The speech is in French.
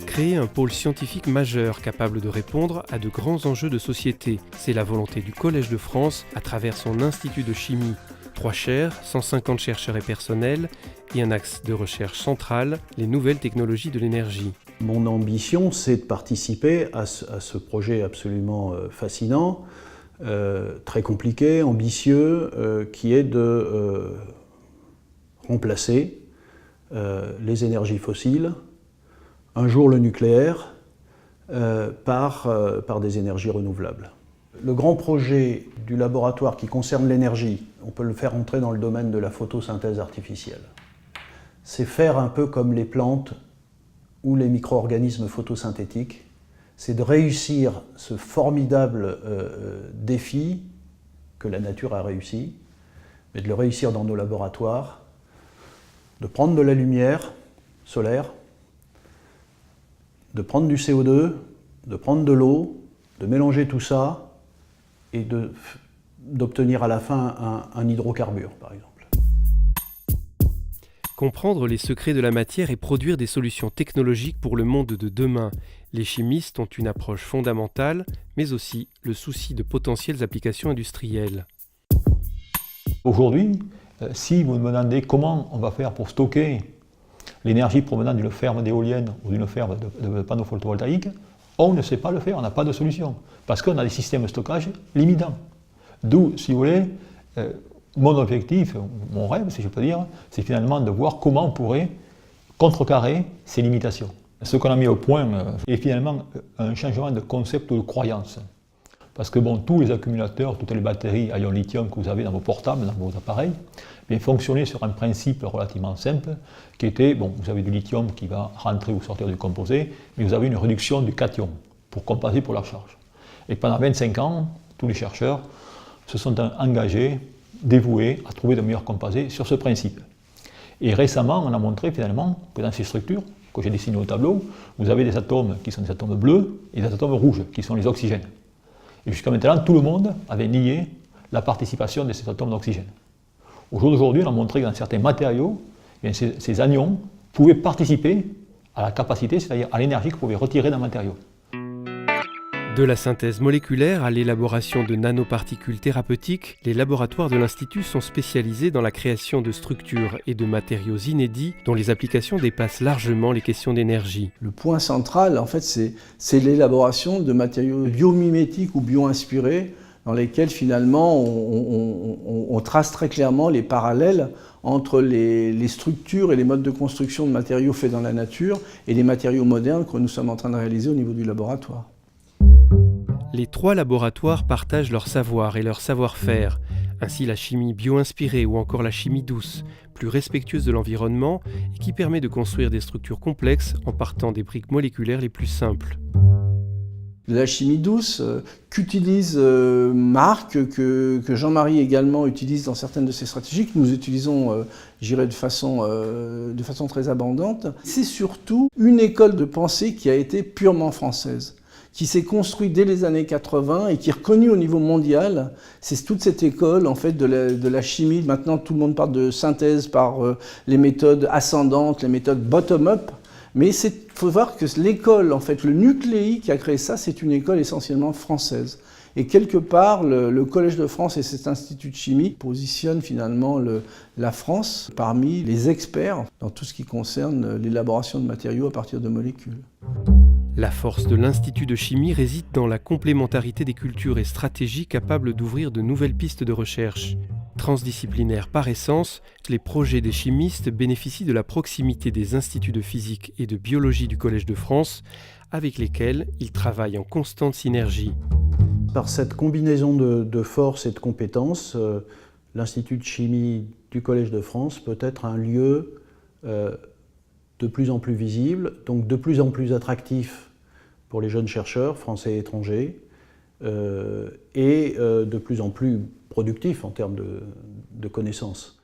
Créer un pôle scientifique majeur capable de répondre à de grands enjeux de société, c'est la volonté du Collège de France à travers son Institut de chimie. 3 chaires, 150 chercheurs et personnels et un axe de recherche central, les nouvelles technologies de l'énergie. Mon ambition, c'est de participer à ce projet absolument fascinant, très compliqué, ambitieux, qui est de remplacer les énergies fossiles, un jour le nucléaire, par des énergies renouvelables. Le grand projet du laboratoire qui concerne l'énergie, on peut le faire entrer dans le domaine de la photosynthèse artificielle. C'est faire un peu comme les plantes ou les micro-organismes photosynthétiques, c'est de réussir ce formidable défi que la nature a réussi, mais de le réussir dans nos laboratoires, de prendre de la lumière solaire, de prendre du CO2, de prendre de l'eau, de mélanger tout ça et d'obtenir à la fin un hydrocarbure, par exemple. Comprendre les secrets de la matière et produire des solutions technologiques pour le monde de demain. Les chimistes ont une approche fondamentale, mais aussi le souci de potentielles applications industrielles. Aujourd'hui, si vous me demandez comment on va faire pour stocker l'énergie provenant d'une ferme d'éoliennes ou d'une ferme de panneaux photovoltaïques, on ne sait pas le faire, on n'a pas de solution, parce qu'on a des systèmes de stockage limitants. D'où, si vous voulez, mon objectif, mon rêve, si je peux dire, c'est finalement de voir comment on pourrait contrecarrer ces limitations. Ce qu'on a mis au point est finalement un changement de concept ou de croyance. Parce que bon, tous les accumulateurs, toutes les batteries à ion lithium que vous avez dans vos portables, dans vos appareils, bien, fonctionnaient sur un principe relativement simple, qui était, bon, vous avez du lithium qui va rentrer ou sortir du composé, mais vous avez une réduction du cation pour compenser pour la charge. Et pendant 25 ans, tous les chercheurs se sont engagés, dévoués à trouver de meilleurs composés sur ce principe. Et récemment, on a montré finalement que dans ces structures, que j'ai dessinées au tableau, vous avez des atomes qui sont des atomes bleus et des atomes rouges, qui sont les oxygènes. Et jusqu'à maintenant, tout le monde avait nié la participation de ces atomes d'oxygène. Au jour d'aujourd'hui, on a montré que dans certains matériaux, bien, ces anions pouvaient participer à la capacité, c'est-à-dire à l'énergie que pouvaient retirer d'un matériau. De la synthèse moléculaire à l'élaboration de nanoparticules thérapeutiques, les laboratoires de l'Institut sont spécialisés dans la création de structures et de matériaux inédits dont les applications dépassent largement les questions d'énergie. Le point central, en fait, c'est l'élaboration de matériaux biomimétiques ou bio-inspirés dans lesquels finalement on trace très clairement les parallèles entre les structures et les modes de construction de matériaux faits dans la nature et les matériaux modernes que nous sommes en train de réaliser au niveau du laboratoire. Les 3 laboratoires partagent leur savoir et leur savoir-faire. Ainsi la chimie bio-inspirée ou encore la chimie douce, plus respectueuse de l'environnement et qui permet de construire des structures complexes en partant des briques moléculaires les plus simples. La chimie douce qu'utilise Marc, que Jean-Marie également utilise dans certaines de ses stratégies, que nous utilisons, je dirais, de façon très abondante, c'est surtout une école de pensée qui a été purement française, qui s'est construite dès les années 80 et qui est reconnue au niveau mondial. C'est toute cette école en fait, de la chimie. Maintenant, tout le monde parle de synthèse par les méthodes ascendantes, les méthodes bottom-up. Mais il faut voir que l'école, en fait, le nucléi qui a créé ça, c'est une école essentiellement française. Et quelque part, le Collège de France et cet institut de chimie positionnent finalement la France parmi les experts dans tout ce qui concerne l'élaboration de matériaux à partir de molécules. La force de l'Institut de chimie réside dans la complémentarité des cultures et stratégies capables d'ouvrir de nouvelles pistes de recherche. Transdisciplinaires par essence, les projets des chimistes bénéficient de la proximité des instituts de physique et de biologie du Collège de France, avec lesquels ils travaillent en constante synergie. Par cette combinaison de forces et de compétences, l'Institut de chimie du Collège de France peut être un lieu de plus en plus visible, donc de plus en plus attractif pour les jeunes chercheurs français et étrangers, et de plus en plus productif en termes de connaissances.